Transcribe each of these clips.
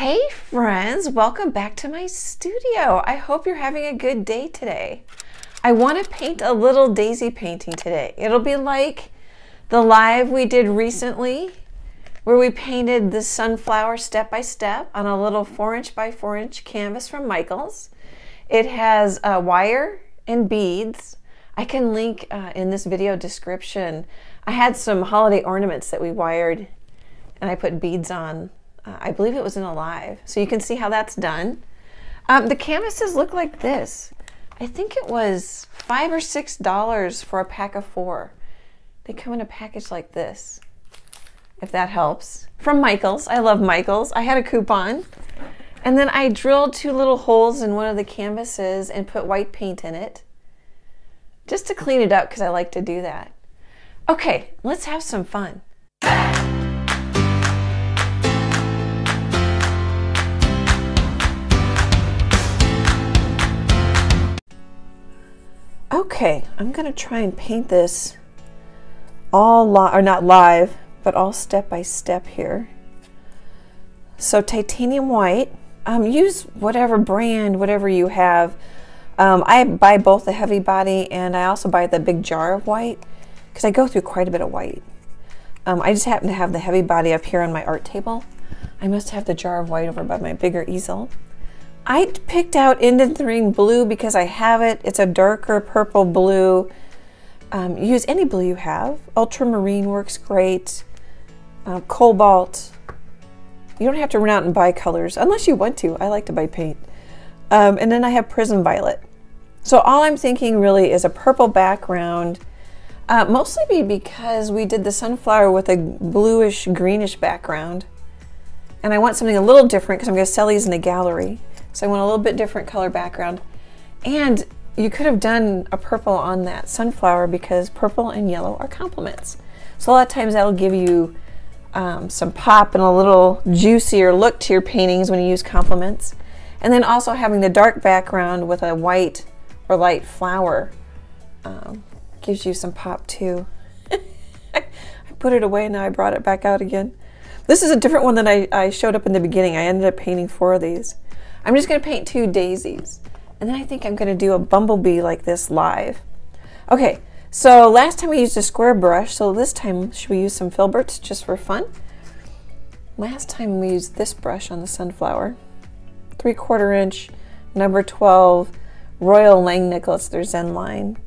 Hey friends, welcome back to my studio. I hope you're having a good day today. I want to paint a little daisy painting today. It'll be like the live we did recently where we painted the sunflower step by step on a little 4" by 4" canvas from Michaels. It has wire and beads. I can link in this video description. I had some holiday ornaments that we wired and I put beads on. I believe it was in a live, so you can see how that's done. The canvases look like this. I think it was $5 or $6 for a pack of 4. They come in a package like this, if that helps. From Michaels. I love Michaels. I had a coupon. And then I drilled 2 little holes in one of the canvases and put white paint in it, just to clean it up because I like to do that. Okay, let's have some fun. Okay, I'm going to try and paint this all not live, but all step by step here. So titanium white, use whatever brand, whatever you have. I buy both the heavy body and I also buy the big jar of white because I go through quite a bit of white. I just happen to have the heavy body up here on my art table. I must have the jar of white over by my bigger easel. I picked out Indanthrene blue because I have it. It's a darker purple blue. Use any blue you have. Ultramarine works great. Cobalt. You don't have to run out and buy colors unless you want to. I like to buy paint. And then I have Prism Violet. So all I'm thinking really is a purple background. Mostly because we did the sunflower with a bluish greenish background. And I want something a little different because I'm going to sell these in the gallery. So I want a little bit different color background. And you could have done a purple on that sunflower because purple and yellow are complements. So a lot of times that'll give you some pop and a little juicier look to your paintings when you use complements. And then also having the dark background with a white or light flower gives you some pop too. I put it away and now I brought it back out again. This is a different one than I showed up in the beginning. I ended up painting 4 of these. I'm just going to paint 2 daisies. And then I think I'm going to do a bumblebee like this live. Okay, so last time we used a square brush, so this time should we use some filberts just for fun? Last time we used this brush on the sunflower. 3/4 inch, number 12, Royal Langnickel, it's their Zen line.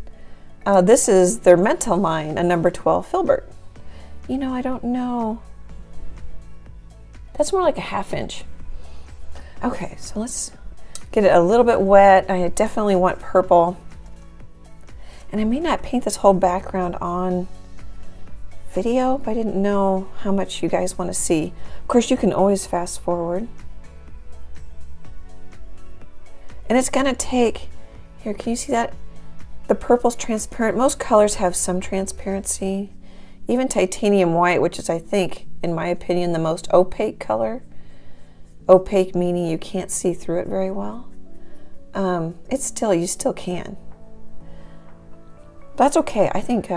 This is their Mental line, a number 12 filbert. You know, I don't know. That's more like a 1/2 inch. Okay, so let's get it a little bit wet. I definitely want purple. And I may not paint this whole background on video, but I didn't know how much you guys want to see. Of course, you can always fast forward. And it's going to take, here, can you see that? The purple's transparent. Most colors have some transparency. Even titanium white, which is, I think, in my opinion, the most opaque color. Opaque meaning you can't see through it very well. It's still, you still can. That's okay. I think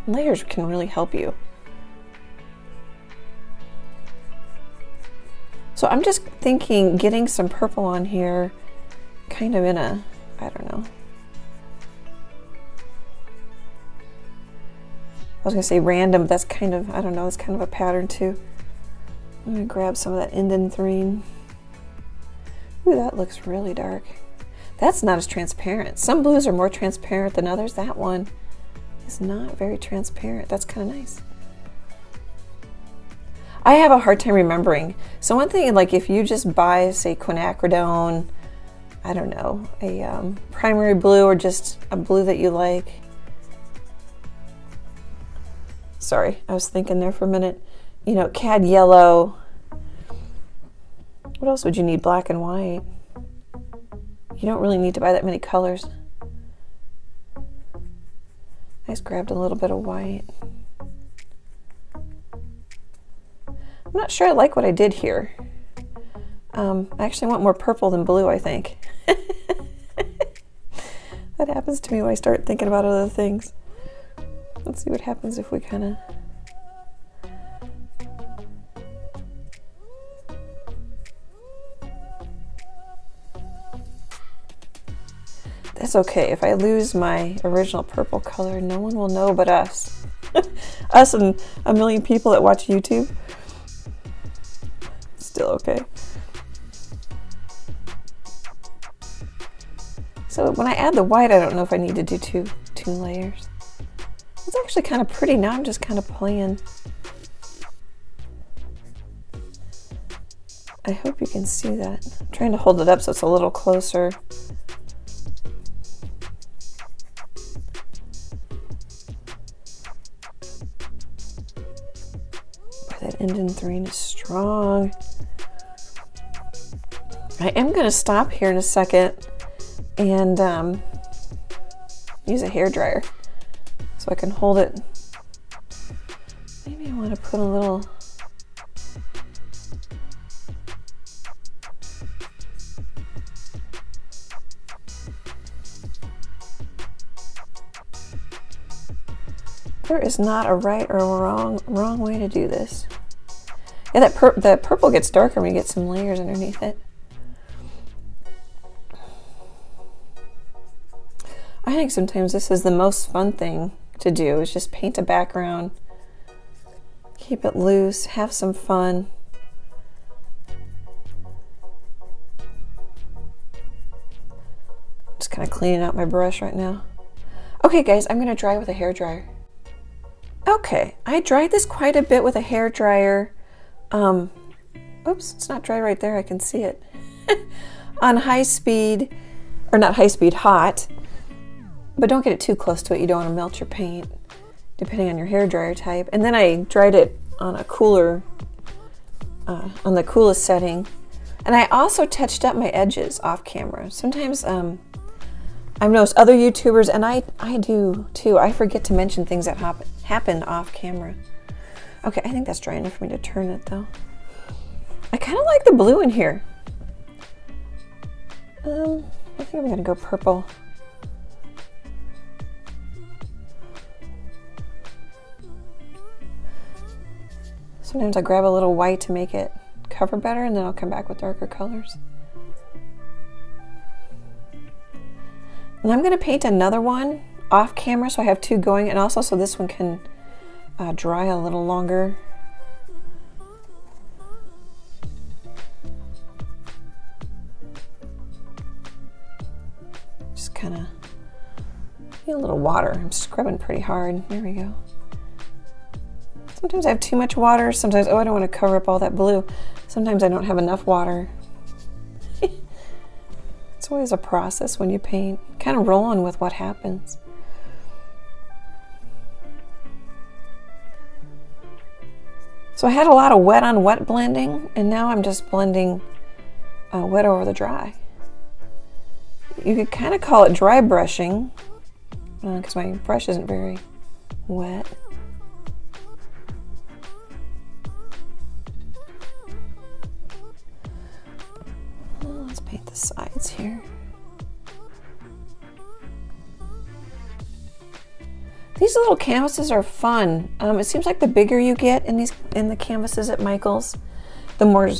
layers can really help you. So I'm just thinking getting some purple on here, kind of in a, I don't know. I was gonna say random, but that's kind of, I don't know, it's kind of a pattern too. I'm going to grab some of that Indanthrene. Ooh, that looks really dark. That's not as transparent. Some blues are more transparent than others. That one is not very transparent. That's kind of nice. I have a hard time remembering. So one thing, like if you just buy, say, quinacridone, I don't know, a primary blue or just a blue that you like. Sorry, I was thinking there for a minute. You know, cad yellow. What else would you need? Black and white. You don't really need to buy that many colors. I just grabbed a little bit of white. I'm not sure I like what I did here. I actually want more purple than blue, I think. That happens to me when I start thinking about other things. Let's see what happens if we kind of That's okay. If I lose my original purple color, no one will know but us. Us and a million people that watch YouTube. Still okay. So when I add the white, I don't know if I need to do two layers. It's actually kind of pretty. Now I'm just kind of playing. I hope you can see that. I'm trying to hold it up so it's a little closer. Boy, that indent-3 is strong. I am going to stop here in a second and use a hairdryer so I can hold it. Maybe I want to put a little. There is not a right or a wrong way to do this. Yeah, the purple gets darker when you get some layers underneath it. I think sometimes this is the most fun thing to do, is just paint a background, keep it loose, have some fun. Just kind of cleaning out my brush right now. Okay guys, I'm going to dry with a hairdryer. Okay, I dried this quite a bit with a hairdryer. Oops, it's not dry right there, I can see it. On high speed, or not high speed, hot. But don't get it too close to it, you don't want to melt your paint, depending on your hairdryer type. And then I dried it on a cooler, on the coolest setting. And I also touched up my edges off camera. Sometimes I've noticed other YouTubers, and I do too, I forget to mention things that happen off camera. Okay, I think that's dry enough for me to turn it though. I kind of like the blue in here. I think I'm gonna go purple. Sometimes I grab a little white to make it cover better, and then I'll come back with darker colors. And I'm going to paint another one off camera, so I have two going, and also so this one can dry a little longer. Just kind of need a little water. I'm scrubbing pretty hard. There we go. Sometimes I have too much water. Sometimes, oh, I don't want to cover up all that blue. Sometimes I don't have enough water. It's always a process when you paint. Kind of rolling with what happens. So I had a lot of wet on wet blending, and now I'm just blending wet over the dry. You could kind of call it dry brushing, because my brush isn't very wet. Let's paint the sides here. These little canvases are fun. It seems like the bigger you get in the canvases at Michael's, the more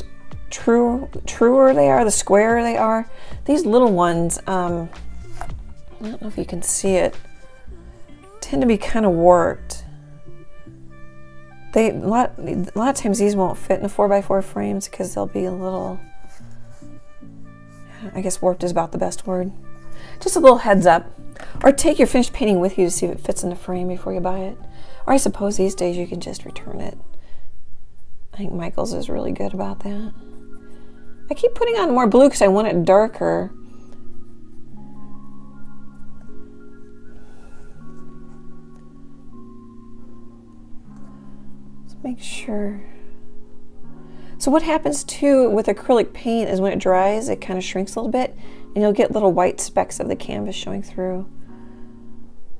truer they are, the squarer they are. These little ones, I don't know if you can see it, tend to be kind of warped. A lot of times these won't fit in the 4x4 frames because they'll be a little, I guess warped is about the best word. Just a little heads up. Or take your finished painting with you to see if it fits in the frame before you buy it. Or I suppose these days you can just return it. I think Michael's is really good about that. I keep putting on more blue because I want it darker. Let's make sure. So what happens too with acrylic paint is when it dries, it kind of shrinks a little bit, and you'll get little white specks of the canvas showing through.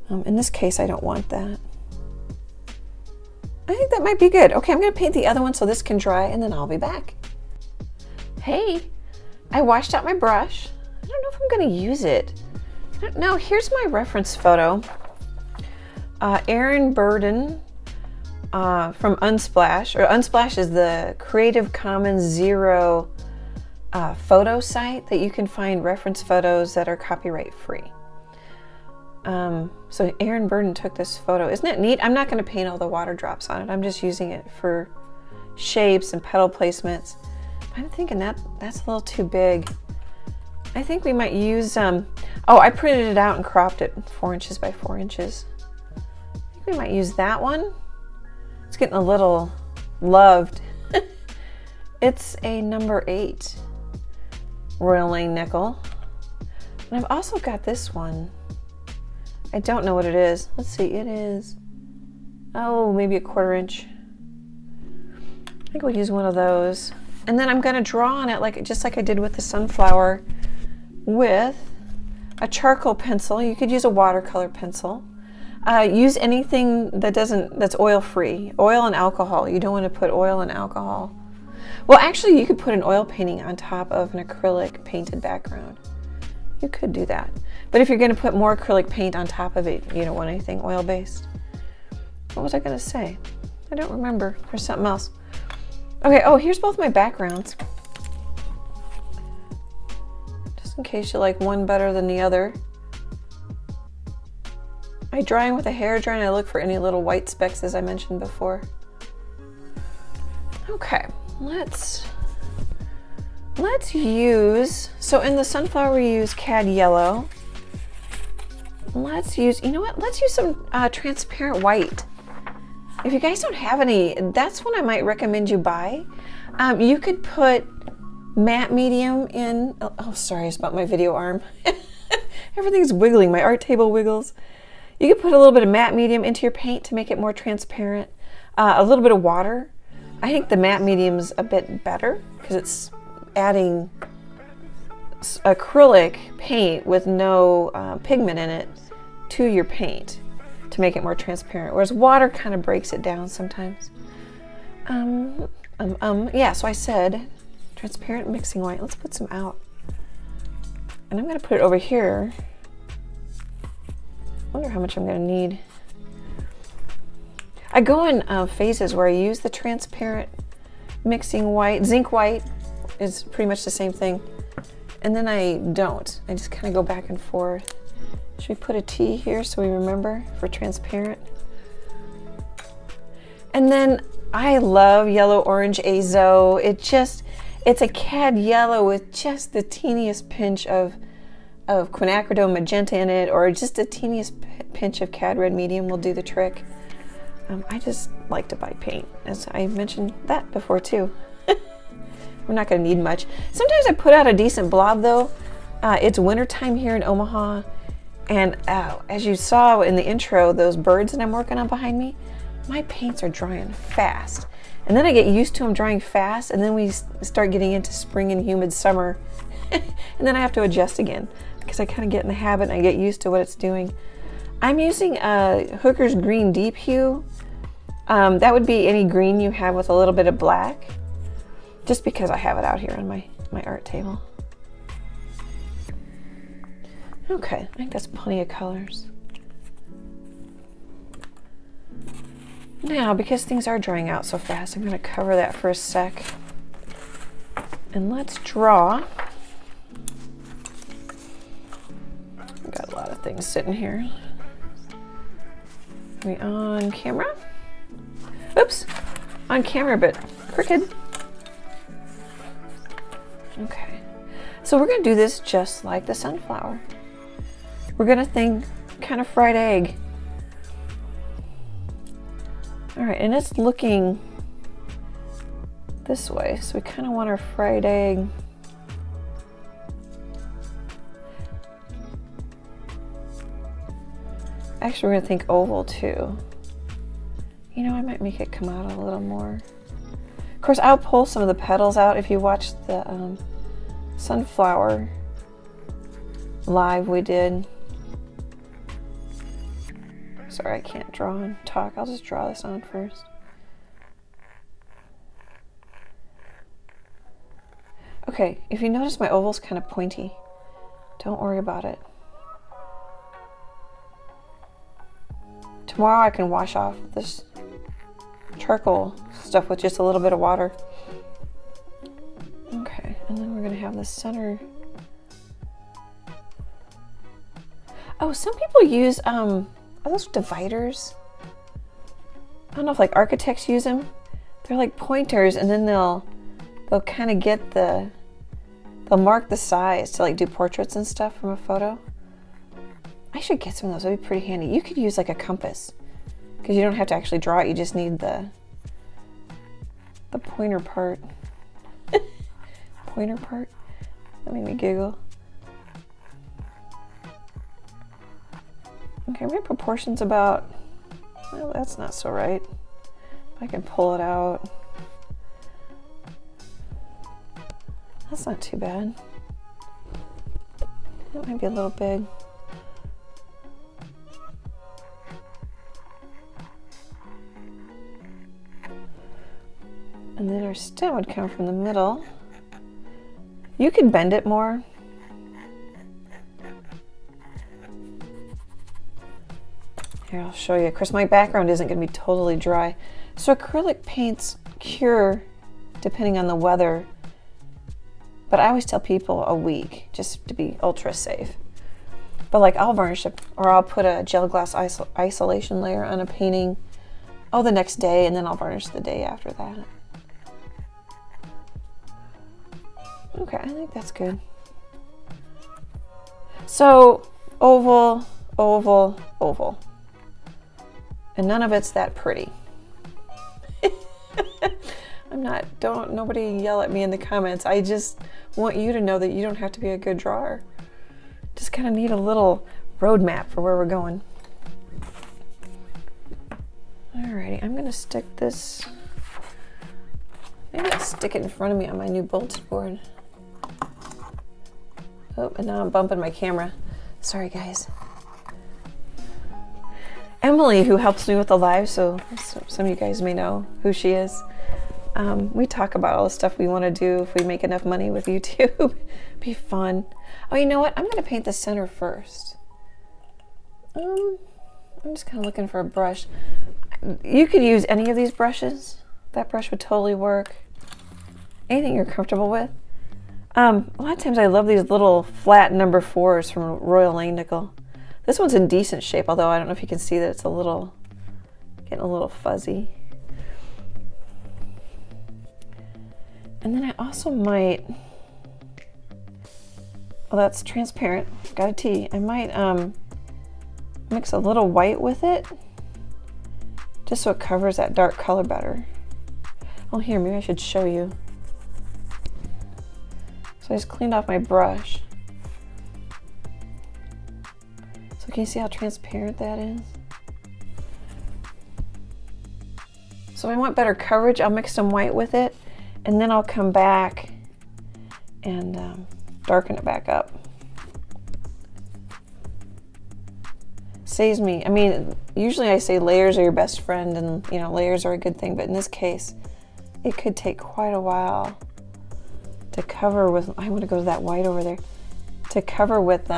In this case, I don't want that. I think that might be good. Okay, I'm going to paint the other one so this can dry, and then I'll be back. Hey, I washed out my brush. I don't know if I'm going to use it. I don't know. Here's my reference photo. Aaron Burden from Unsplash, or Unsplash is the Creative Commons Zero photo site that you can find reference photos that are copyright free. So Aaron Burden took this photo. Isn't it neat? I'm not going to paint all the water drops on it. I'm just using it for shapes and petal placements. I'm thinking that's a little too big. I think we might use, oh, I printed it out and cropped it 4 inches by 4 inches. I think we might use that one. It's getting a little loved. It's a number 8 Royal Lane nickel. And I've also got this one. I don't know what it is. Let's see, it is, oh, maybe a 1/4 inch. I think we'll use one of those. And then I'm gonna draw on it just like I did with the sunflower with a charcoal pencil. You could use a watercolor pencil. Use anything that's oil-free. Oil and alcohol. You don't want to put oil and alcohol. Well, actually, you could put an oil painting on top of an acrylic painted background. You could do that. But if you're going to put more acrylic paint on top of it, you don't want anything oil-based. What was I going to say? I don't remember. There's something else. Okay, oh, here's both my backgrounds. Just in case you like one better than the other. I drawing with a hairdryer and I look for any little white specks as I mentioned before. Okay, let's use, so in the sunflower we use cad yellow. Let's use, you know what, let's use some transparent white. If you guys don't have any, that's what I might recommend you buy. You could put matte medium in, oh sorry, it's about my video arm. Everything's wiggling, my art table wiggles. You could put a little bit of matte medium into your paint to make it more transparent. A little bit of water. I think the matte medium's a bit better because it's adding acrylic paint with no pigment in it to your paint to make it more transparent, whereas water kind of breaks it down sometimes. Yeah, so I said transparent mixing white. Let's put some out. And I'm going to put it over here. I wonder how much I'm going to need. I go in phases where I use the transparent mixing white. Zinc white is pretty much the same thing. And then I don't. I just kind of go back and forth. Should we put a T here so we remember for transparent? And then I love yellow orange azo. It's a cad yellow with just the teeniest pinch of quinacridone magenta in it, or just a teeniest pinch of cad red medium will do the trick. I just like to buy paint, as I mentioned that before too. We're not going to need much. Sometimes I put out a decent blob though. It's wintertime here in Omaha, and as you saw in the intro, those birds that I'm working on behind me, my paints are drying fast. And then I get used to them drying fast, and then we start getting into spring and humid summer. And then I have to adjust again, because I kind of get in the habit and I get used to what it's doing. I'm using Hooker's Green Deep Hue. That would be any green you have with a little bit of black, just because I have it out here on my art table. Okay, I think that's plenty of colors. Now, because things are drying out so fast, I'm going to cover that for a sec. And let's draw. I've got a lot of things sitting here. Are we on camera? Oops, on camera, but crooked. Okay, so we're going to do this just like the sunflower. We're going to think kind of fried egg. All right, and it's looking this way, so we kind of want our fried egg. Actually, we're going to think oval too. You know, I might make it come out a little more. Of course, I'll pull some of the petals out. If you watch the sunflower live we did. Sorry, I can't draw and talk. I'll just draw this on first. Okay, if you notice my oval's kind of pointy, don't worry about it. Tomorrow I can wash off this charcoal stuff with just a little bit of water. Okay, and then we're going to have the center. Oh, some people use, are those dividers? I don't know if like architects use them. They're like pointers, and then they'll kind of get they'll mark the size to like do portraits and stuff from a photo. I should get some of those. That'd be pretty handy. You could use like a compass because you don't have to actually draw it. You just need the pointer part. Pointer part? That made me giggle. Okay, my proportion's about, well, that's not so right. If I can pull it out. That's not too bad. That might be a little big. And then our stem would come from the middle. You could bend it more. Here, I'll show you. Of course, my background isn't going to be totally dry. So acrylic paints cure depending on the weather. But I always tell people a week, just to be ultra safe. But like I'll varnish it, or I'll put a gel glass isolation layer on a painting, the next day, and then I'll varnish the day after that. Okay, I think that's good. So oval, oval, oval. And none of it's that pretty. Nobody yell at me in the comments. I just want you to know that you don't have to be a good drawer. Just kind of need a little roadmap for where we're going. Alrighty, I'm gonna stick this, maybe I'll stick it in front of me on my new bulletin board. Oh, and now I'm bumping my camera. Sorry guys. Emily, who helps me with the live, so some of you guys may know who she is. We talk about all the stuff we want to do if we make enough money with YouTube. Be fun. Oh, you know what? I'm going to paint the center first. I'm just kind of looking for a brush. You could use any of these brushes. That brush would totally work. Anything you're comfortable with. A lot of times I love these little flat number 4s from Royal Langnickel. This one's in decent shape, although I don't know if you can see that it's getting a little fuzzy. And then I also might, that's transparent, got a T. I might mix a little white with it, just so it covers that dark color better. Oh, here, maybe I should show you. So I just cleaned off my brush. So can you see how transparent that is? So if I want better coverage, I'll mix some white with it, and then I'll come back and darken it back up. Saves me, I mean, usually I say layers are your best friend, and you know, layers are a good thing, but in this case, it could take quite a while to cover with, I want to go to that white over there, to cover with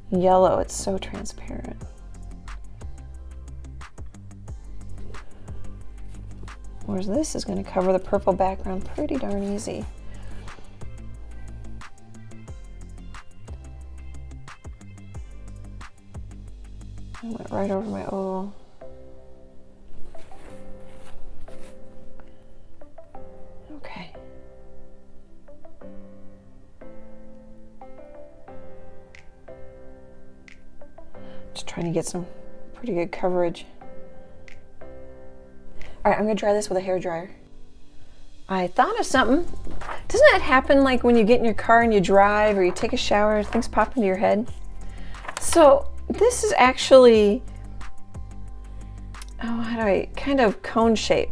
yellow. It's so transparent. Whereas this is going to cover the purple background pretty darn easy. I went right over my oval. Okay. Just trying to get some pretty good coverage. All right, I'm gonna dry this with a hairdryer. I thought of something. Doesn't that happen like when you get in your car and you drive or you take a shower, things pop into your head? So this is actually, how do I, kind of cone shape.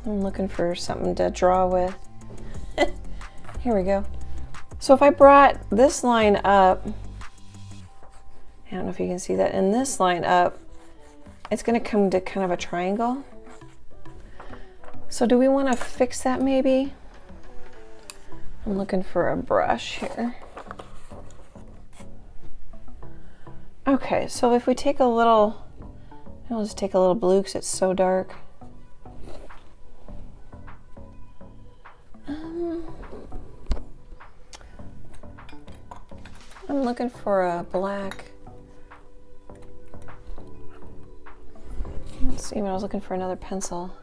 I'm looking for something to draw with. Here we go. So if I brought this line up, I don't know if you can see that, and this line up, it's gonna come to kind of a triangle. So do we want to fix that maybe? I'm looking for a brush here. Okay, so if we take a little, I'll just take a little blue because it's so dark. I'm looking for a black. Let's see, when I was looking for another pencil.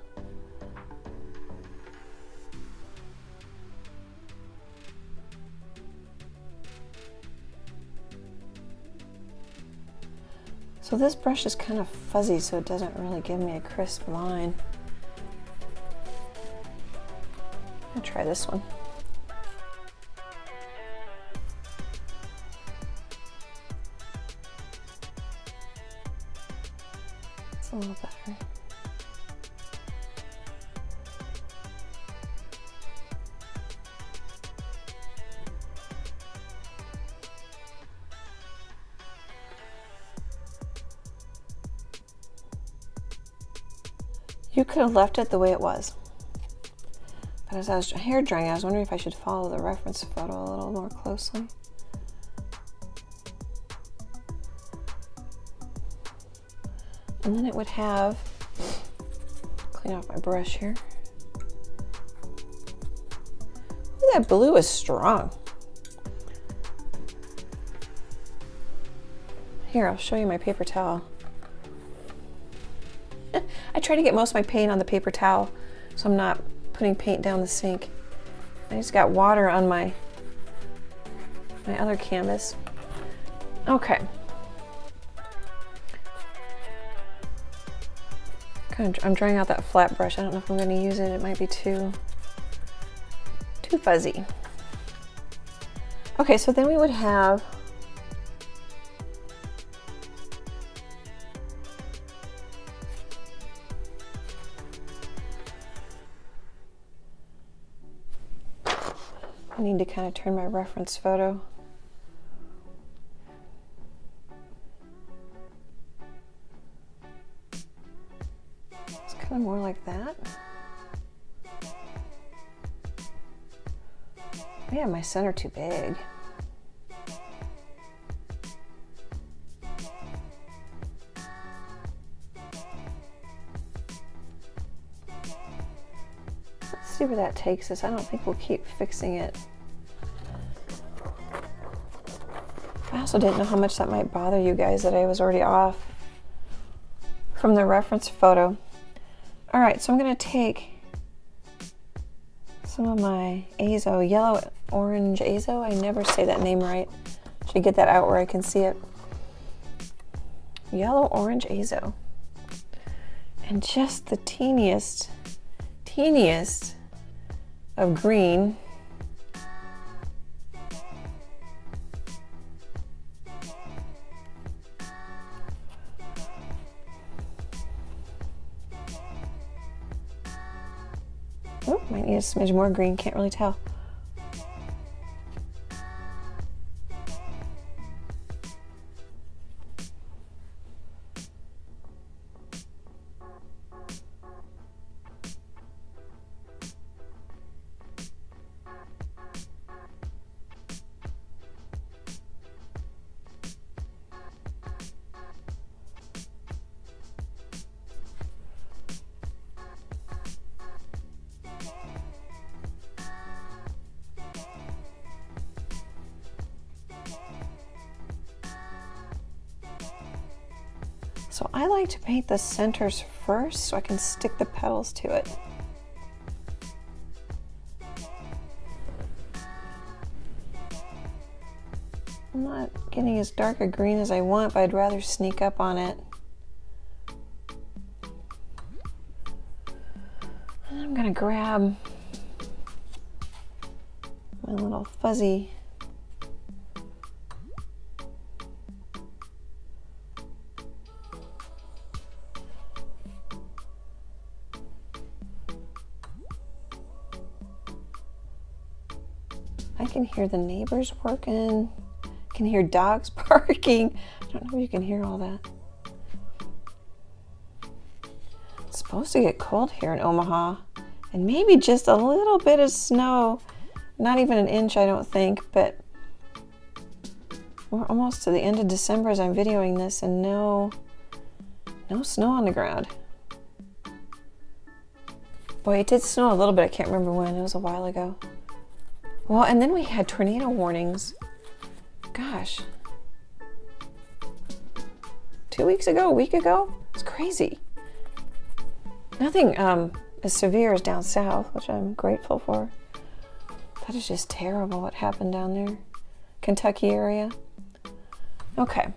So this brush is kind of fuzzy, so it doesn't really give me a crisp line. I'll try this one. It's a little better. You could have left it the way it was. But as I was hair drying, I was wondering if I should follow the reference photo a little more closely. And then it would have, clean off my brush here. Ooh, that blue is strong. Here, I'll show you my paper towel. I try to get most of my paint on the paper towel, so I'm not putting paint down the sink. I just got water on my other canvas. Okay. I'm drying out that flat brush. I don't know if I'm going to use it. It might be too fuzzy. Okay, so then we would have I need to kind of turn my reference photo. It's kind of more like that. Yeah, my center too big. Let's see where that takes us. I don't think we'll keep fixing it. I also didn't know how much that might bother you guys that I was already off from the reference photo. All right, so I'm going to take some of my azo, yellow orange azo. I never say that name right. Should get that out where I can see it. Yellow orange azo. And just the teeniest of green. Oh, might need a smidge more green, can't really tell. So I like to paint the centers first so I can stick the petals to it. I'm not getting as dark a green as I want, but I'd rather sneak up on it. And I'm gonna grab my little fuzzy I can hear the neighbors working. I can hear dogs barking. I don't know if you can hear all that. It's supposed to get cold here in Omaha, and maybe just a little bit of snow. Not even an inch, I don't think, but we're almost to the end of December as I'm videoing this, and no snow on the ground. Boy, it did snow a little bit. I can't remember when. It was a while ago. Well, and then we had tornado warnings gosh, 2 weeks ago, a week ago. It's crazy. Nothing as severe as down south, which I'm grateful for. That is just terrible what happened down there. Kentucky area. Okay.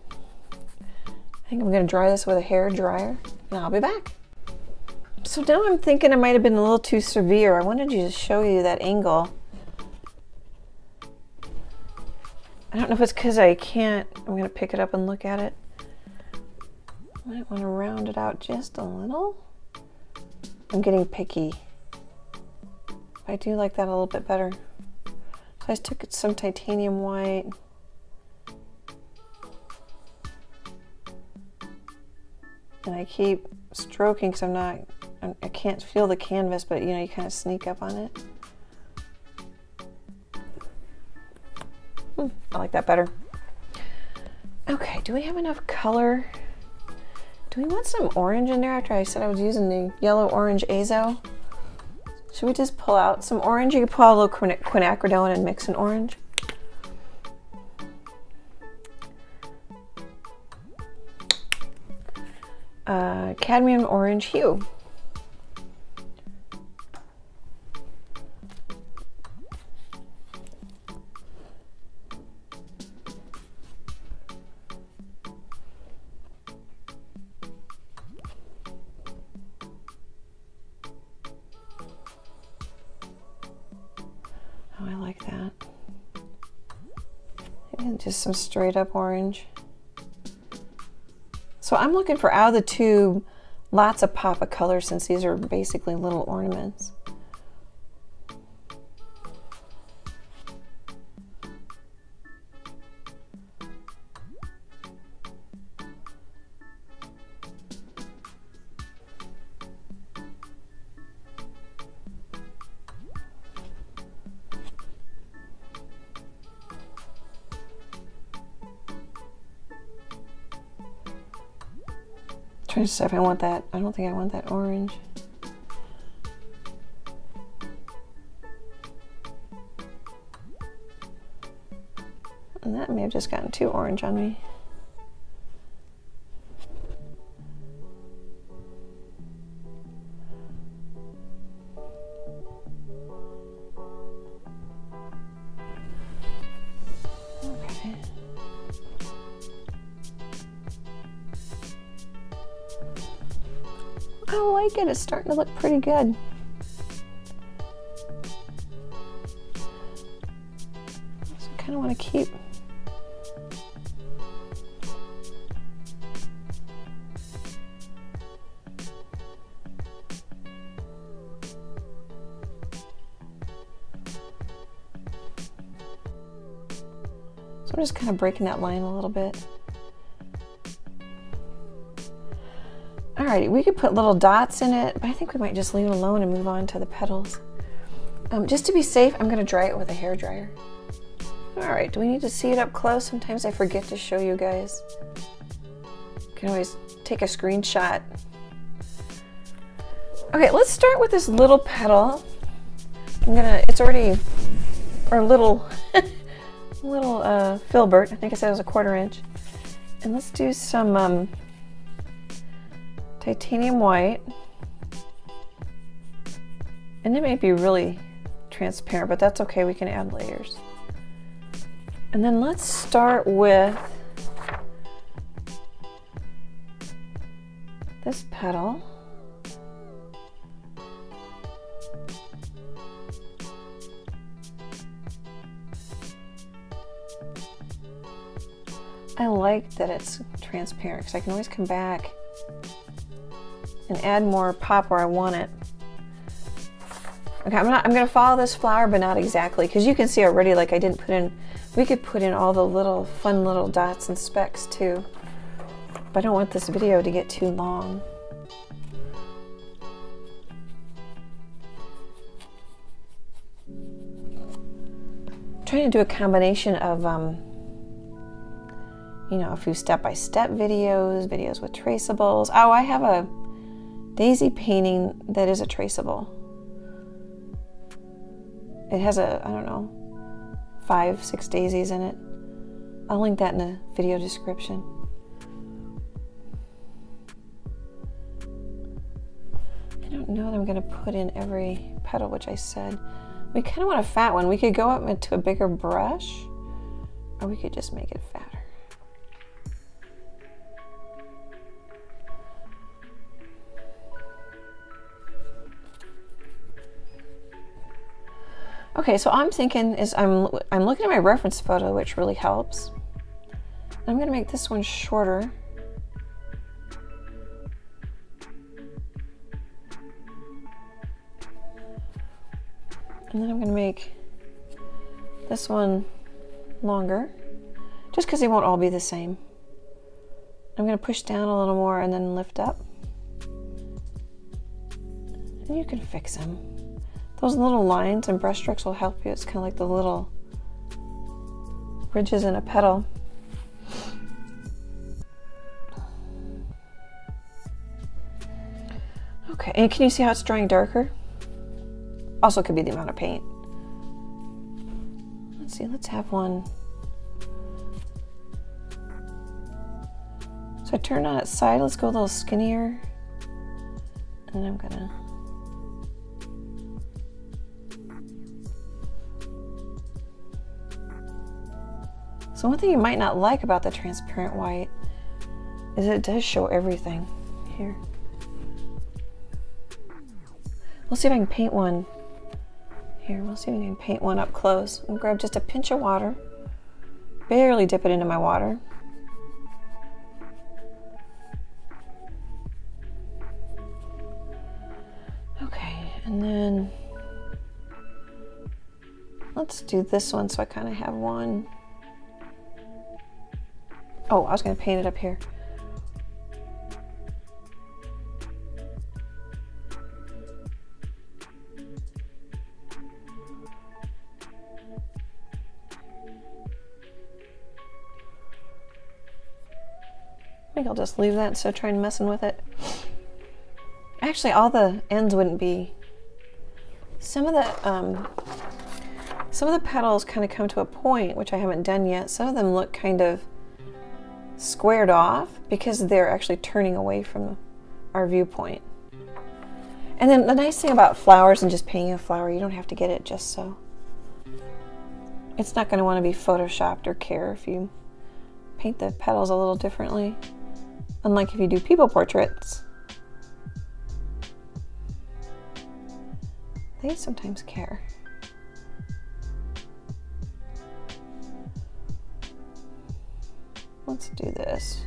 I think I'm going to dry this with a hair dryer, and I'll be back. So now I'm thinking it might have been a little too severe. I wanted to just show you that angle. I don't know if it's because I can't. I'm going to pick it up and look at it. I might want to round it out just a little. I'm getting picky. I do like that a little bit better. So I just took some titanium white. And I keep stroking because I can't feel the canvas, but you know, you kind of sneak up on it. I like that better. Okay, do we have enough color? Do we want some orange in there after I said I was using the yellow-orange azo? Should we just pull out some orange? You could pull out a little quinacridone and mix an orange. Cadmium orange hue. Oh, I like that. And just some straight up orange. So I'm looking for, out of the tube, lots of pop of color, since these are basically little ornaments. Trying to decide if I want that. I don't think I want that orange. And that may have just gotten too orange on me. Okay. I like it. It's starting to look pretty good. So I kind of want to keep. So I'm just kind of breaking that line a little bit. Alrighty, we could put little dots in it, but I think we might just leave it alone and move on to the petals. Just to be safe, I'm going to dry it with a hair dryer. Alright, do we need to see it up close? Sometimes I forget to show you guys. You can always take a screenshot. Okay, let's start with this little petal. It's already, or little, little filbert. I think I said it was a 1/4 inch. And let's do some titanium white, and it may be really transparent, but that's okay, we can add layers. And then let's start with this petal. I like that it's transparent because I can always come back and add more pop where I want it. Okay, I'm gonna follow this flower, but not exactly, because you can see already, like I didn't put in, we could put in all the little fun little dots and specks too, but I don't want this video to get too long. I'm trying to do a combination of you know, a few step-by-step videos, videos with traceables. Oh, I have a daisy painting that is a traceable. It has a, I don't know, 5, 6 daisies in it. I'll link that in the video description. I don't know that I'm going to put in every petal, which I said. We kind of want a fat one. We could go up into a bigger brush, or we could just make it fatter. Okay, so I'm thinking is I'm looking at my reference photo, which really helps. I'm going to make this one shorter. And then I'm going to make this one longer, just because they won't all be the same. I'm going to push down a little more and then lift up. And you can fix them. Those little lines and brush strokes will help you. It's kind of like the little ridges in a petal. Okay, and can you see how it's drying darker? Also could be the amount of paint. Let's see, let's have one. So I turned on its side, let's go a little skinnier. And then I'm gonna So one thing you might not like about the transparent white is it does show everything here. We'll see if I can paint one here. We'll see if I can paint one up close. I'll grab just a pinch of water, barely dip it into my water. Okay, and then let's do this one so I kind of have one. Oh, I was going to paint it up here. I think I'll just leave that instead of trying messing with it. Actually, all the ends wouldn't be. Some of the petals kind of come to a point, which I haven't done yet. Some of them look kind of squared off because they're actually turning away from our viewpoint. And then the nice thing about flowers and just painting a flower, you don't have to get it just so. It's not going to want to be photoshopped or care if you paint the petals a little differently. Unlike if you do people portraits. They sometimes care. Let's do this.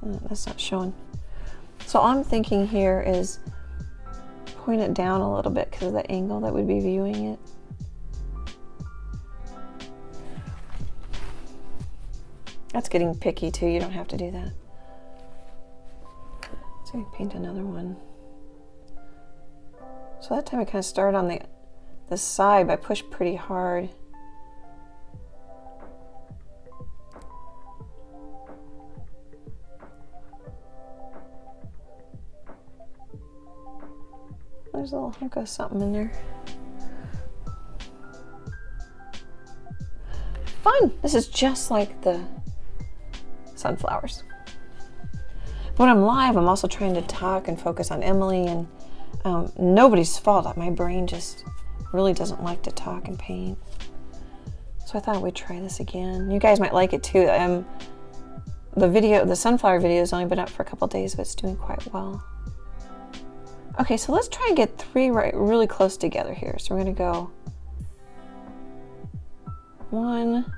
That's not showing. So all I'm thinking here is point it down a little bit because of the angle that would be viewing it. That's getting picky too, you don't have to do that. So I paint another one. So that time I kind of started on the side, but I pushed pretty hard. There's a little hunk of something in there. Fun! This is just like the sunflowers. But when I'm live, I'm also trying to talk and focus on Emily, and nobody's fault. My brain just really doesn't like to talk and paint. So I thought we'd try this again. You guys might like it too. The sunflower video has only been up for a couple days, but it's doing quite well. Okay, so let's try and get three really close together here. So we're gonna go 1,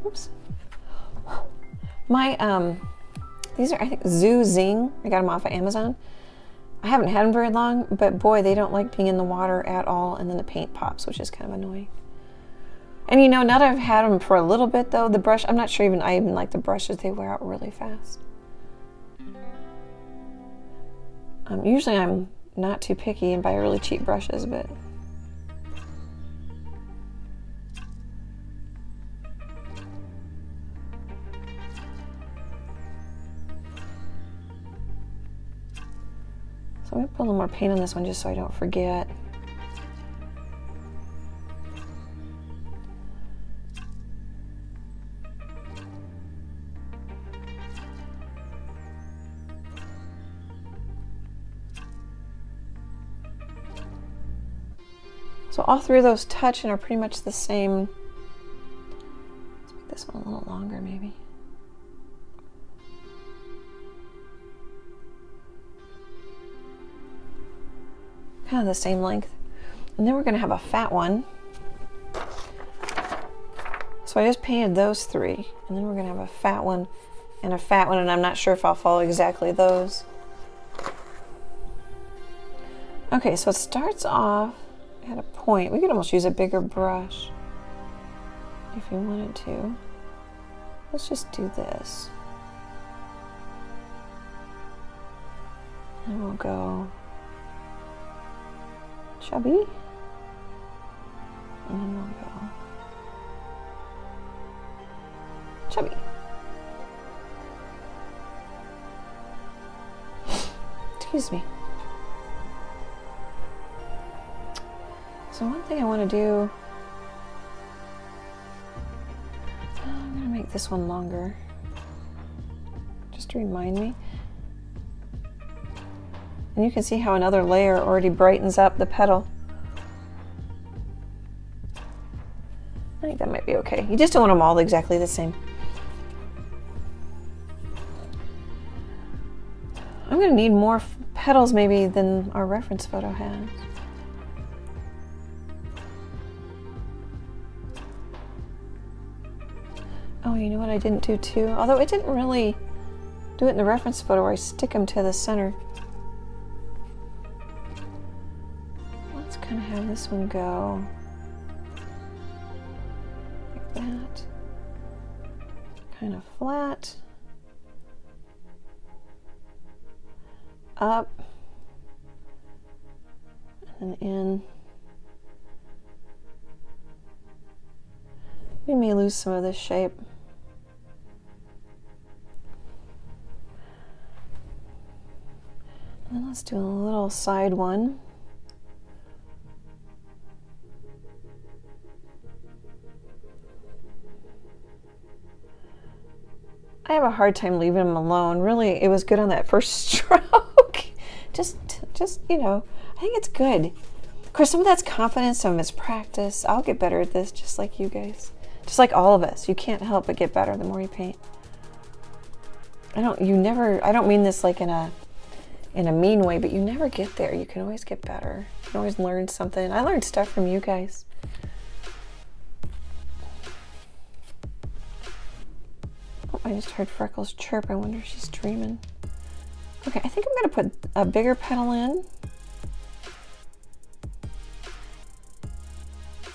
oops. My these are, I think, Zinc. I got them off of Amazon. I haven't had them very long, but boy, they don't like being in the water at all, and then the paint pops, which is kind of annoying. And you know, now that I've had them for a little bit though, the brush, I'm not sure I even like the brushes, they wear out really fast. Usually I'm not too picky and buy really cheap brushes, but I'm going to put a little more paint on this one just so I don't forget. So all three of those touch and are pretty much the same. Let's make this one a little longer maybe. Kind of the same length. And then we're going to have a fat one. So I just painted those three. And then we're going to have a fat one and a fat one. And I'm not sure if I'll follow exactly those. Okay, so it starts off at a point. We could almost use a bigger brush if you wanted to. Let's just do this. And we'll go chubby. And then we'll go chubby. Excuse me. So one thing I want to do, I'm going to make this one longer, just to remind me. And you can see how another layer already brightens up the petal. I think that might be okay. You just don't want them all exactly the same. I'm going to need more petals maybe than our reference photo has. Oh, you know what I didn't do too? Although I didn't really do it in the reference photo where I stick them to the center. Let's kind of have this one go like that. Kind of flat. Up. And then in. We may lose some of this shape. And then let's do a little side one. I have a hard time leaving them alone. Really, it was good on that first stroke. just, you know, I think it's good. Of course, some of that's confidence, some of it's practice. I'll get better at this just like you guys. Just like all of us. You can't help but get better the more you paint. I don't mean this like in a mean way, but you never get there. You can always get better. You can always learn something. I learned stuff from you guys. Oh, I just heard Freckles chirp. I wonder if she's dreaming. Okay, I think I'm going to put a bigger petal in.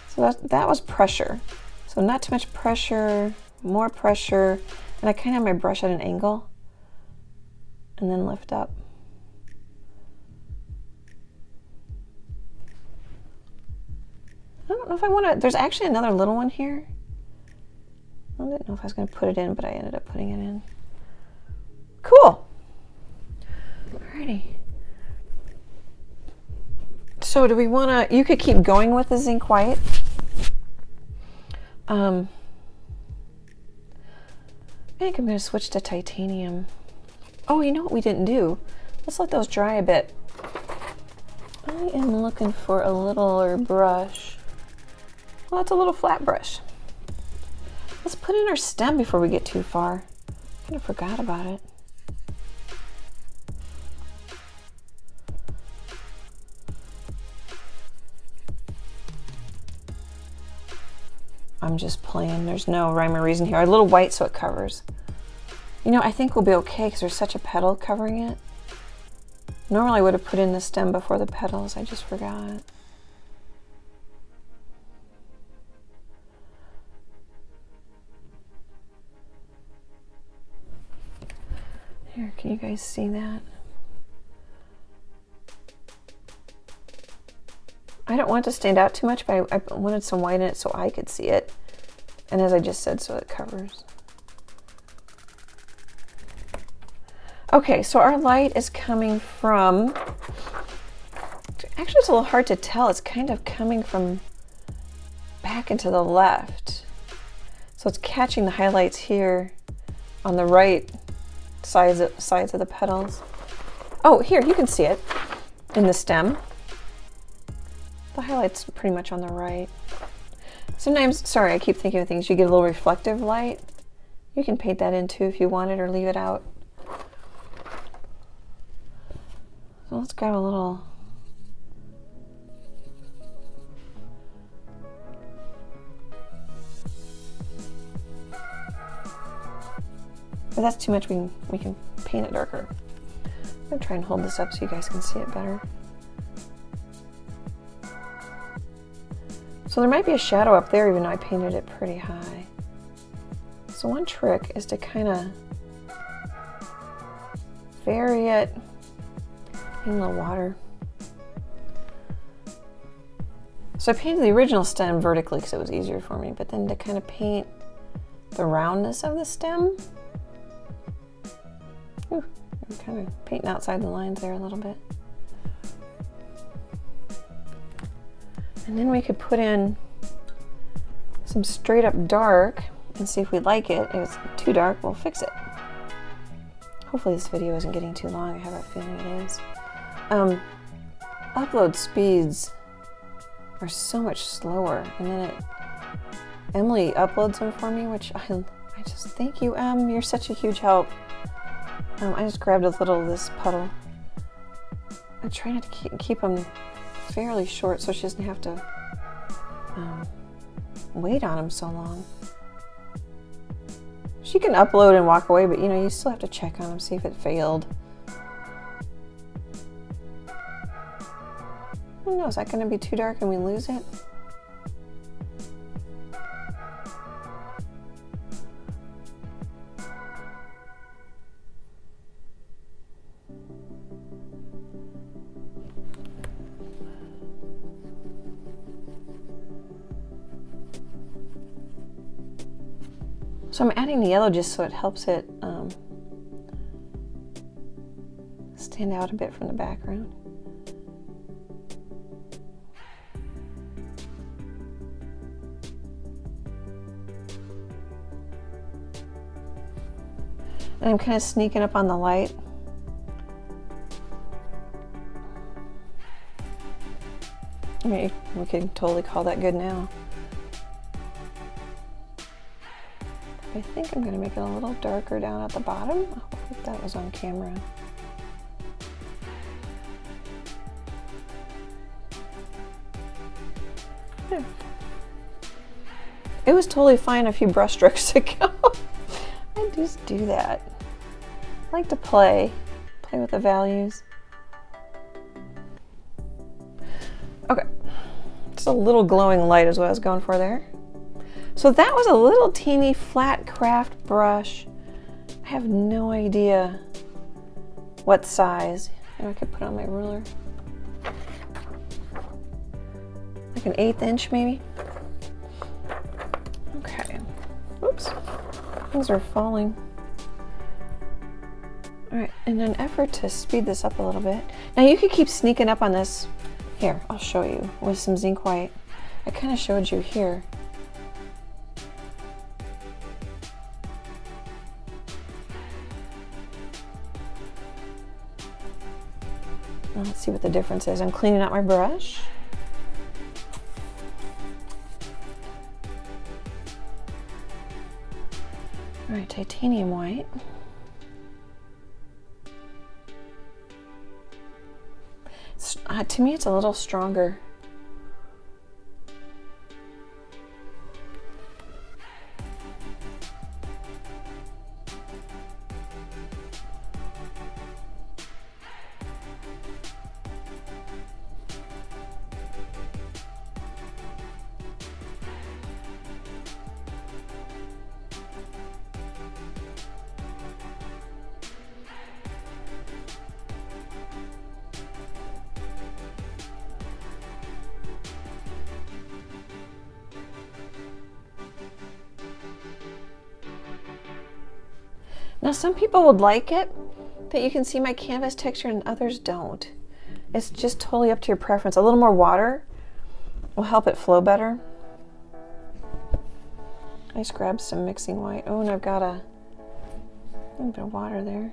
So that was pressure. So not too much pressure, more pressure, and I kind of have my brush at an angle, and then lift up. I don't know if I want to, there's actually another little one here. I didn't know if I was going to put it in, but I ended up putting it in. Cool. Alrighty. So do we want to, you could keep going with the zinc white. I think I'm going to switch to titanium. Oh, you know what we didn't do? Let's let those dry a bit. I am looking for a littler brush. Well, it's a little flat brush. Let's put in our stem before we get too far. Kind of forgot about it. I'm just playing. There's no rhyme or reason here. A little white so it covers. You know, I think we'll be okay because there's such a petal covering it. Normally I would have put in the stem before the petals. I just forgot. Here, can you guys see that? I don't want it to stand out too much, but I wanted some white in it so I could see it. And as I just said, so it covers. Okay, so our light is coming from Actually, it's a little hard to tell. It's kind of coming from back into the left. So it's catching the highlights here on the right sides of the petals. Oh, here, you can see it in the stem. The highlight's pretty much on the right. Sometimes, sorry, I keep thinking of things, you get a little reflective light. You can paint that in too if you want it, or leave it out. So let's grab a little. If that's too much, we can paint it darker. I'm gonna try and hold this up so you guys can see it better. So there might be a shadow up there even though I painted it pretty high. So one trick is to kind of vary it in a little water. So I painted the original stem vertically because it was easier for me, but then to kind of paint the roundness of the stem, ooh, I'm kind of painting outside the lines there a little bit. And then we could put in some straight up dark and see if we like it. If it's too dark, we'll fix it. Hopefully this video isn't getting too long. I have a feeling it is. Upload speeds are so much slower. And then Emily uploads them for me, which I just thank you, Em. You're such a huge help. I just grabbed a little of this puddle. I try not to keep them fairly short so she doesn't have to wait on them so long. She can upload and walk away, but you know, you still have to check on them, see if it failed. I don't know, is that going to be too dark and we lose it? So I'm adding the yellow just so it helps it stand out a bit from the background. And I'm kind of sneaking up on the light. I mean, we could totally call that good now. I think I'm going to make it a little darker down at the bottom. I hope that was on camera. Yeah. It was totally fine a few brush strokes ago. I just do that. I like to play with the values. Okay, just a little glowing light is what I was going for there. So that was a little teeny flat craft brush. I have no idea what size. You know, I could put it on my ruler. Like an 1/8 inch maybe. Okay. Oops. Things are falling. All right, in an effort to speed this up a little bit. Now you could keep sneaking up on this. Here, I'll show you with some zinc white. I kind of showed you here. Let's see what the difference is. I'm cleaning out my brush. All right, titanium white. To me, it's a little stronger. Now some people would like it, that you can see my canvas texture, and others don't. It's just totally up to your preference. A little more water will help it flow better. I just grabbed some mixing white. Oh, and I've got a little bit of water there.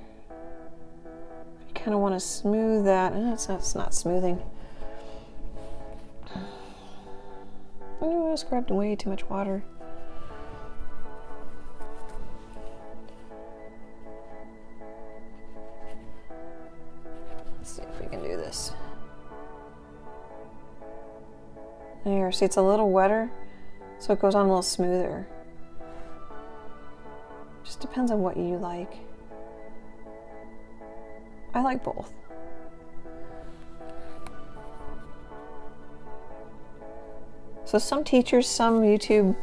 If you kind of want to smooth that. Oh, it's not smoothing. Oh, I just grabbed way too much water. Let's see if we can do this. There, see, it's a little wetter, so it goes on a little smoother. Just depends on what you like. I like both. So some teachers, some YouTube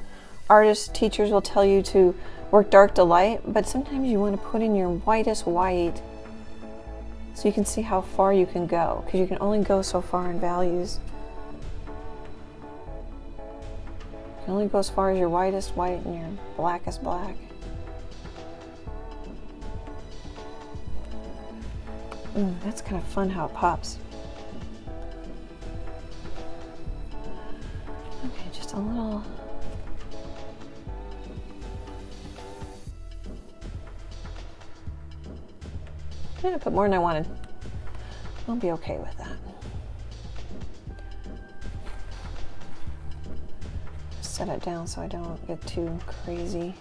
artists, teachers will tell you to work dark to light, but sometimes you want to put in your whitest white so you can see how far you can go, because you can only go so far in values. You can only go as far as your whitest white and your blackest black. That's kind of fun how it pops. Okay, just a little. I'm gonna put more than I wanted. I'll be okay with that. Set it down so I don't get too crazy.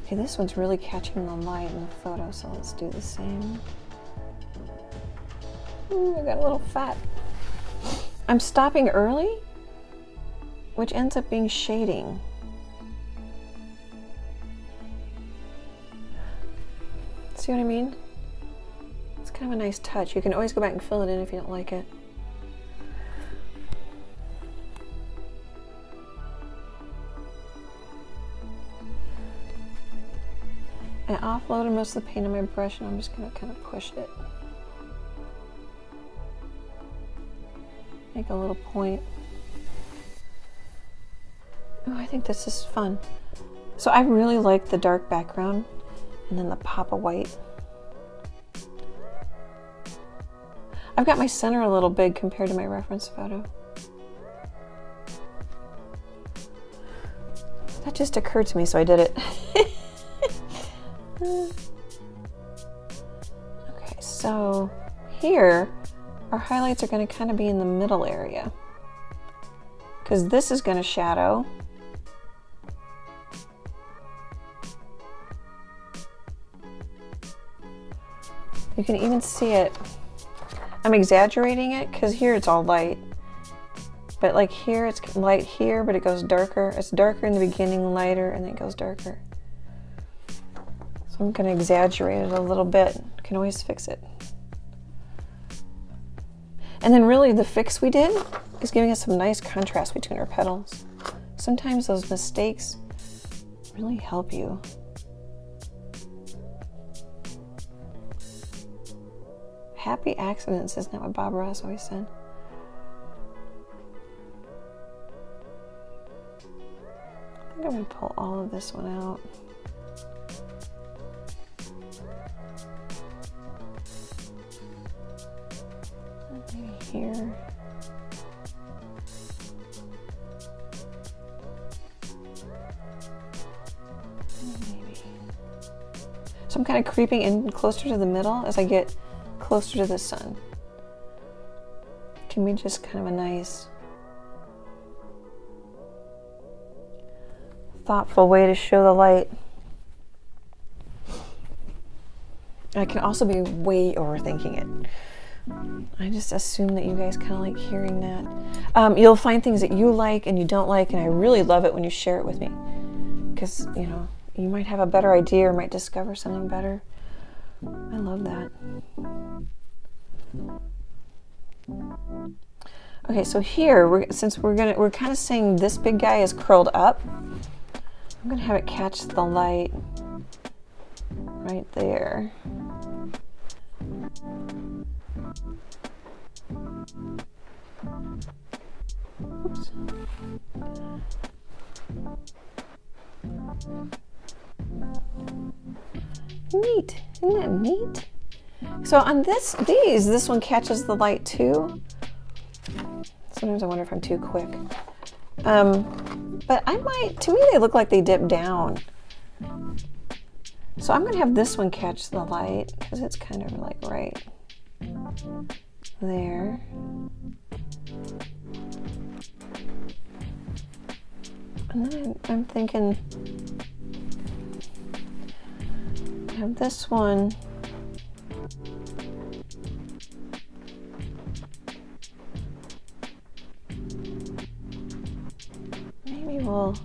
Okay, this one's really catching the light in the photo, so let's do the same. Ooh, I got a little fat. I'm stopping early, which ends up being shading. See what I mean? It's kind of a nice touch. You can always go back and fill it in if you don't like it. I offloaded most of the paint on my brush and I'm just going to kind of push it. Make a little point. Oh, I think this is fun. So I really like the dark background and then the pop of white. I've got my center a little big compared to my reference photo. That just occurred to me, so I did it. Okay, so here our highlights are going to kind of be in the middle area because this is going to shadow. You can even see it. I'm exaggerating it because here it's all light, but like here it's light here, but it goes darker. It's darker in the beginning, lighter, and then it goes darker. So I'm going to exaggerate it a little bit. Can always fix it. And then really the fix we did is giving us some nice contrast between our petals. Sometimes those mistakes really help you. Happy accidents, isn't that what Bob Ross always said? I think I'm going to pull all of this one out. Maybe here. Maybe. So I'm kind of creeping in closer to the middle as I get closer to the sun. Can be just kind of a nice, thoughtful way to show the light. I can also be way overthinking it. I just assume that you guys kind of like hearing that. You'll find things that you like and you don't like, and I really love it when you share it with me, because you know, you might have a better idea or might discover something better. I love that. Okay, so here, since we're kind of saying this big guy is curled up, I'm gonna have it catch the light right there. Oops. Neat, isn't that neat? So on this one catches the light too. Sometimes I wonder if I'm too quick. But to me they look like they dip down. So I'm gonna have this one catch the light because it's kind of like right there. And then I'm thinking I have this one. Maybe we'll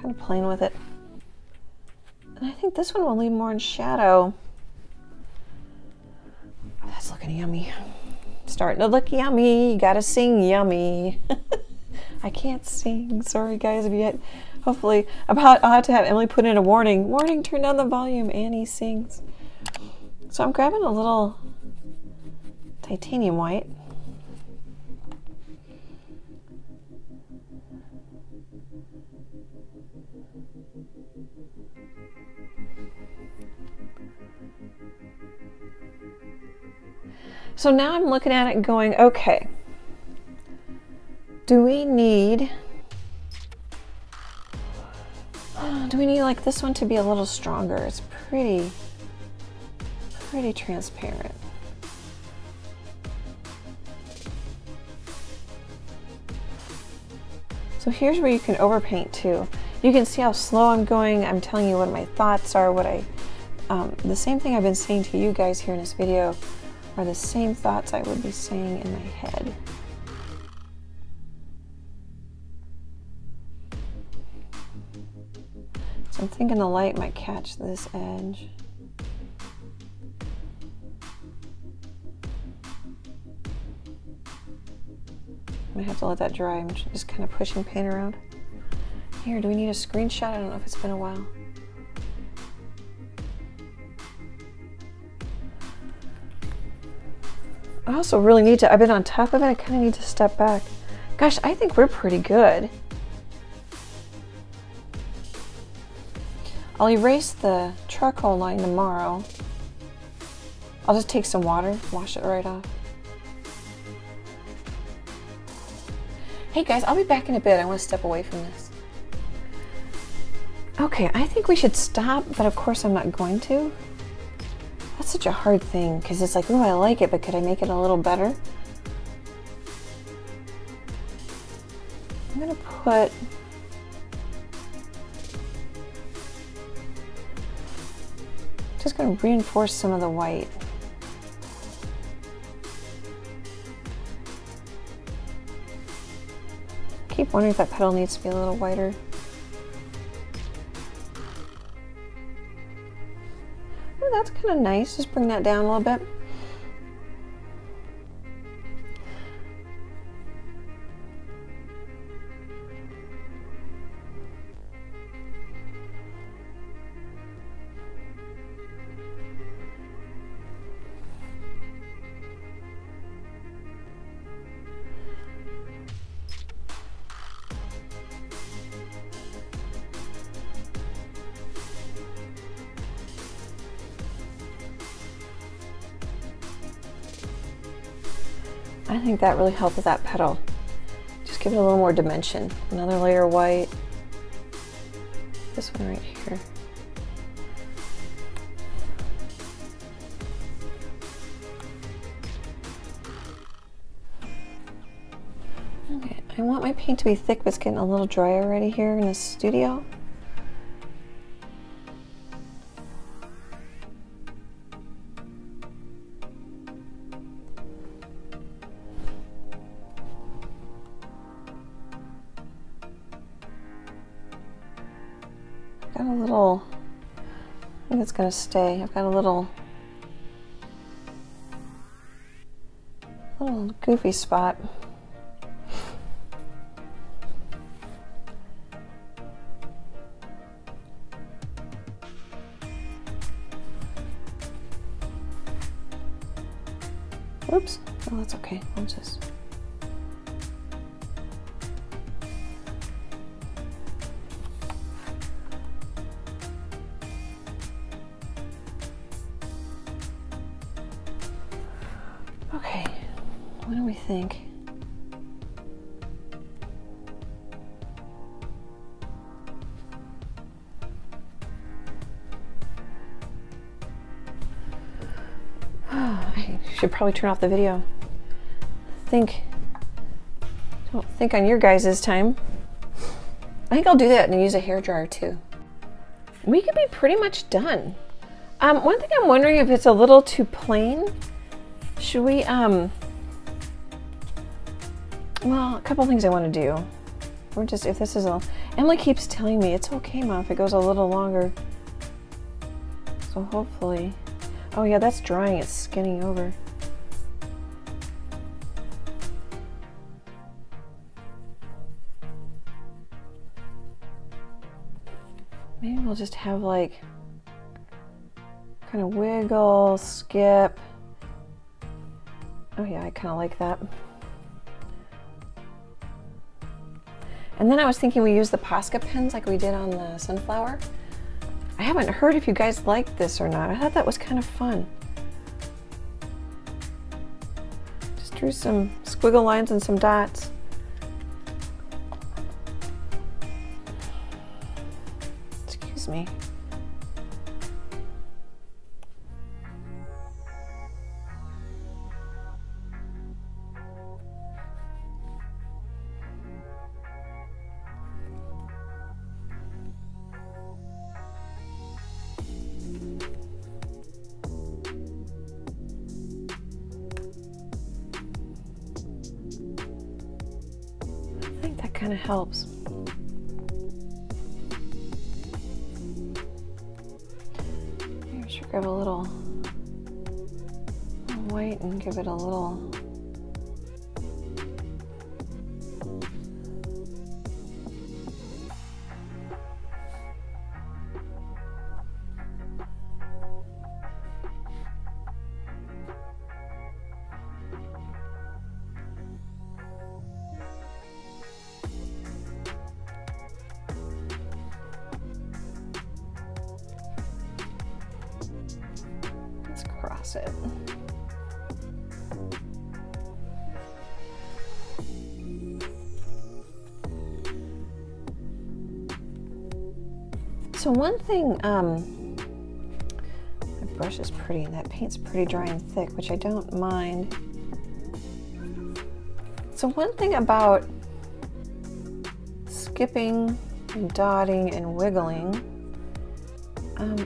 kind of playing with it. And I think this one will leave more in shadow. Oh, that's looking yummy. Starting to look yummy. You gotta sing yummy. I can't sing. Sorry guys if you had, hopefully, I'll have to have Emily put in a warning. Warning, turn down the volume. Annie sings. So I'm grabbing a little titanium white. So now I'm looking at it and going, okay, do we need like this one to be a little stronger? It's pretty transparent. So here's where you can overpaint too. You can see how slow I'm going. I'm telling you what my thoughts are, the same thing I've been saying to you guys here in this video are the same thoughts I would be saying in my head. So I'm thinking the light might catch this edge. I'm gonna have to let that dry. I'm just kind of pushing paint around. Here, do we need a screenshot? I don't know if it's been a while. I also really need to, I've been on top of it, I kind of need to step back. Gosh, I think we're pretty good. I'll erase the charcoal line tomorrow. I'll just take some water, wash it right off. Hey guys, I'll be back in a bit. I want to step away from this. Okay, I think we should stop, but of course I'm not going to. That's such a hard thing, because it's like, oh, I like it, but could I make it a little better? I'm gonna put just gonna reinforce some of the white. I keep wondering if that petal needs to be a little whiter. Oh, that's kind of nice. Just bring that down a little bit. I think that really helped with that petal. Just give it a little more dimension. Another layer of white. This one right here. Okay, I want my paint to be thick, but it's getting a little dry already here in the studio. Got a little, I think it's gonna stay. I've got a little goofy spot. Whoops. Oh, that's okay. I'll just... Okay, what do we think? I should probably turn off the video. Don't think on your guys' time. I think I'll do that and use a hairdryer too. We could be pretty much done. One thing I'm wondering if it's a little too plain. Should we, well, a couple things I want to do. We're just, if this is a, Emily keeps telling me it's okay, Mom, if it goes a little longer. So hopefully, oh yeah, that's drying, it's skinning over. Maybe we'll just have like, kind of wiggle, skip. Oh yeah, I kind of like that. And then I was thinking we use the Posca pens like we did on the sunflower. I haven't heard if you guys like this or not. I thought that was kind of fun. Just drew some squiggle lines and some dots. Excuse me. Kind of helps. Maybe we should grab a little white and give it a little. Cross it. So one thing, my brush is pretty and that paint's pretty dry and thick, which I don't mind. So one thing about skipping and dotting and wiggling,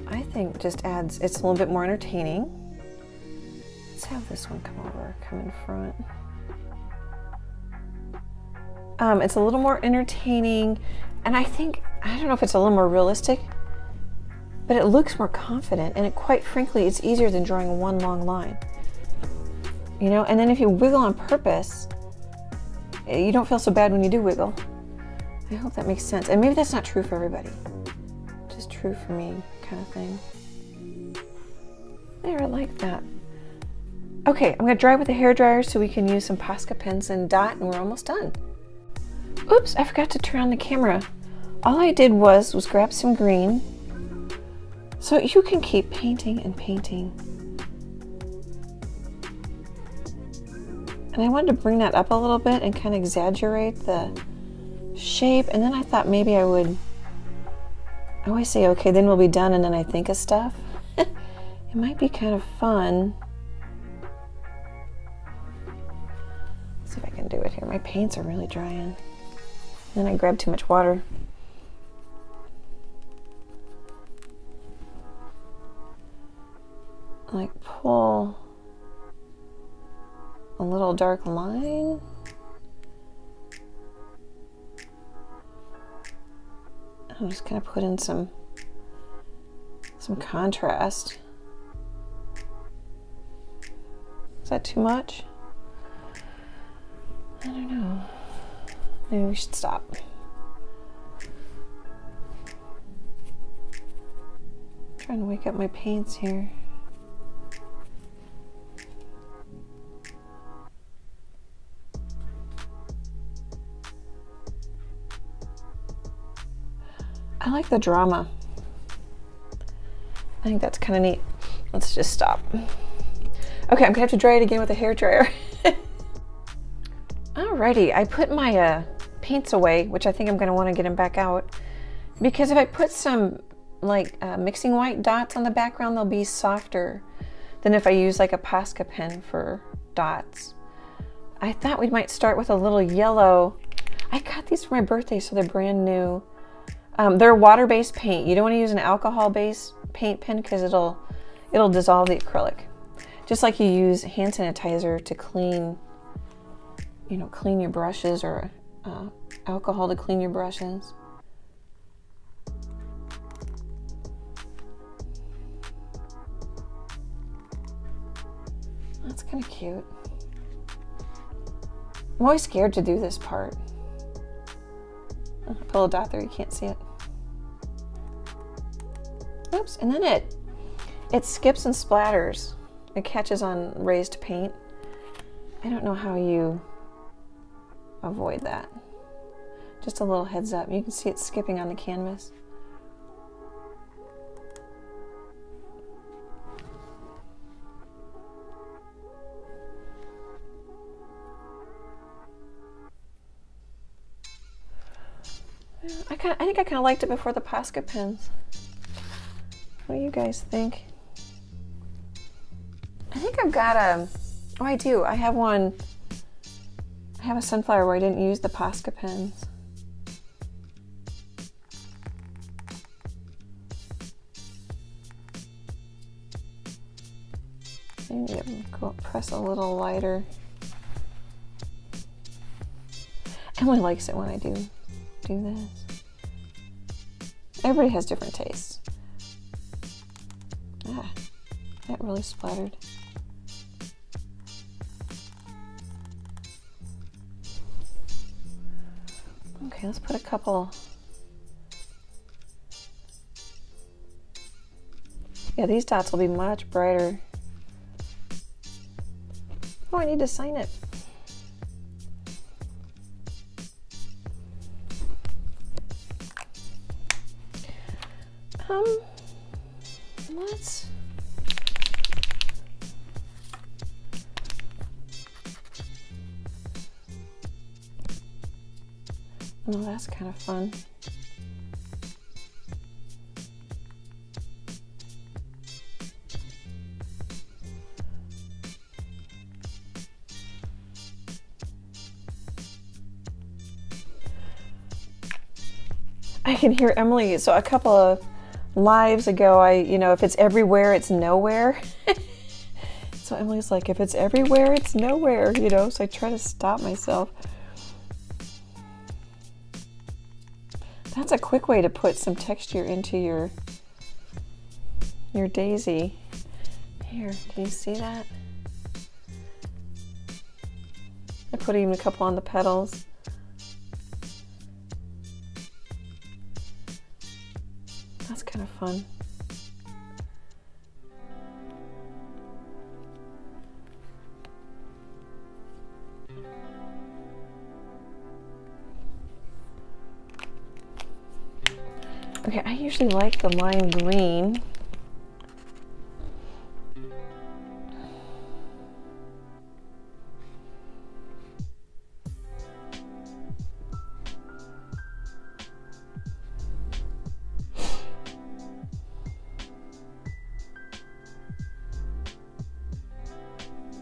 I think just adds, it's a little bit more entertaining. Let's have this one come over, come in front. It's a little more entertaining, and I think, I don't know if it's a little more realistic, but it looks more confident, and it, quite frankly, it's easier than drawing one long line. You know, and then if you wiggle on purpose, you don't feel so bad when you do wiggle. I hope that makes sense. And maybe that's not true for everybody. Just true for me, kind of thing. There, I like that. Okay, I'm gonna dry with a hairdryer so we can use some Posca pens and dot, and we're almost done. Oops, I forgot to turn on the camera. All I did was grab some green. So you can keep painting and painting. And I wanted to bring that up a little bit and kind of exaggerate the shape. And then I thought maybe I would, I always say, okay, then we'll be done, and then I think of stuff. It might be kind of fun. Let's see if I can do it here. My paints are really drying. Then I grabbed too much water. Like pull a little dark line. I'm just gonna put in some contrast. Is that too much? I don't know. Maybe we should stop. I'm trying to wake up my paints here. the drama. I think that's kind of neat. Let's just stop. Okay, I'm gonna have to dry it again with a hair dryer. Alrighty, I put my paints away, which I think I'm gonna want to get them back out, because if I put some like mixing white dots on the background, they'll be softer than if I use like a Posca pen for dots. I thought we might start with a little yellow. I got these for my birthday, so they're brand new. They're water-based paint. You don't want to use an alcohol-based paint pen because it'll dissolve the acrylic. Just like you use hand sanitizer to clean, you know, clean your brushes, or alcohol to clean your brushes. That's kind of cute. I'm always scared to do this part. Put a little dot there, you can't see it. Oops, and then it skips and splatters. It catches on raised paint. I don't know how you avoid that. Just a little heads up. You can see it skipping on the canvas. I think I kind of liked it before the Posca pens. What do you guys think? I think I've got a, oh I do, I have one, I have a sunflower where I didn't use the Posca pens. Maybe go press a little lighter. Emily likes it when I do this. Everybody has different tastes. Ah, that really splattered. Okay, let's put a couple. Yeah, these dots will be much brighter. Oh, I need to sign it. Let's oh, that's kind of fun. I can hear Emily. So a couple of lives ago, you know, if it's everywhere, it's nowhere. So Emily's like, if it's everywhere, it's nowhere, you know, so I try to stop myself. That's a quick way to put some texture into your daisy. Here, can you see that? I put even a couple on the petals. That's kind of fun. Okay, I usually like the lime green.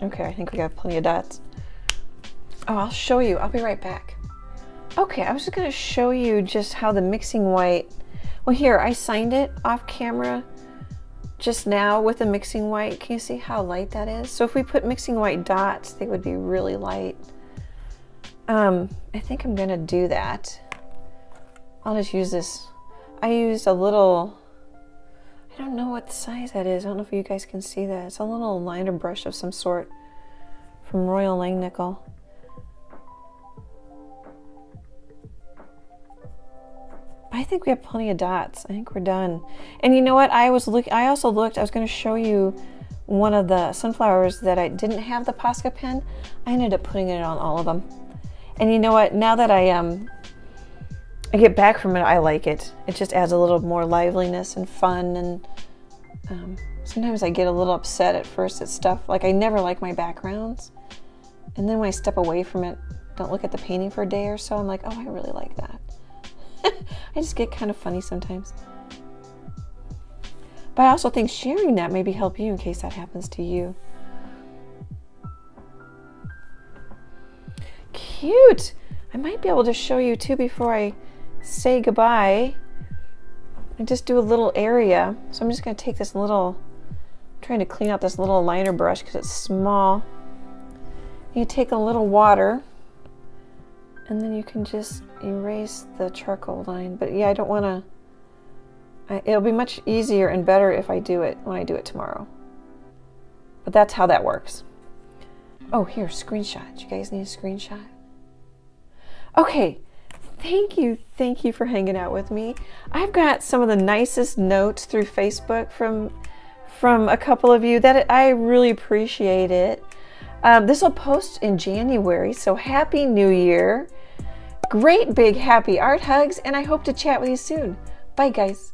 Okay, I think we got plenty of dots. Oh, I'll show you. I'll be right back. Okay, I was just going to show you just how the mixing white. Well, here, I signed it off camera just now with the mixing white. Can you see how light that is? So if we put mixing white dots, they would be really light. I think I'm going to do that. I'll just use this. I used a little, I don't know what size that is. I don't know if you guys can see that. It's a little liner brush of some sort from Royal Langnickel. I think we have plenty of dots. I think we're done. And you know what? I was going to show you one of the sunflowers that I didn't have the Posca pen. I ended up putting it on all of them. And you know what? Now that I I get back from it, I like it. It just adds a little more liveliness and fun, and sometimes I get a little upset at first at stuff. Like, I never like my backgrounds. And then when I step away from it, don't look at the painting for a day or so, I'm like, oh, I really like that. I just get kind of funny sometimes. But I also think sharing that maybe help you in case that happens to you. Cute! I might be able to show you too before I say goodbye. And just do a little area. So I'm just going to take this little, I'm trying to clean out this little liner brush because it's small. You take a little water, and then you can just erase the charcoal line. But yeah, I don't want to, it'll be much easier and better if I do it when I do it tomorrow. But that's how that works. Oh, here, screenshot. You guys need a screenshot? Okay, thank you for hanging out with me. I've got some of the nicest notes through Facebook from a couple of you that I really appreciate it. This will post in January, so Happy New Year. Great big happy art hugs, and I hope to chat with you soon. Bye, guys.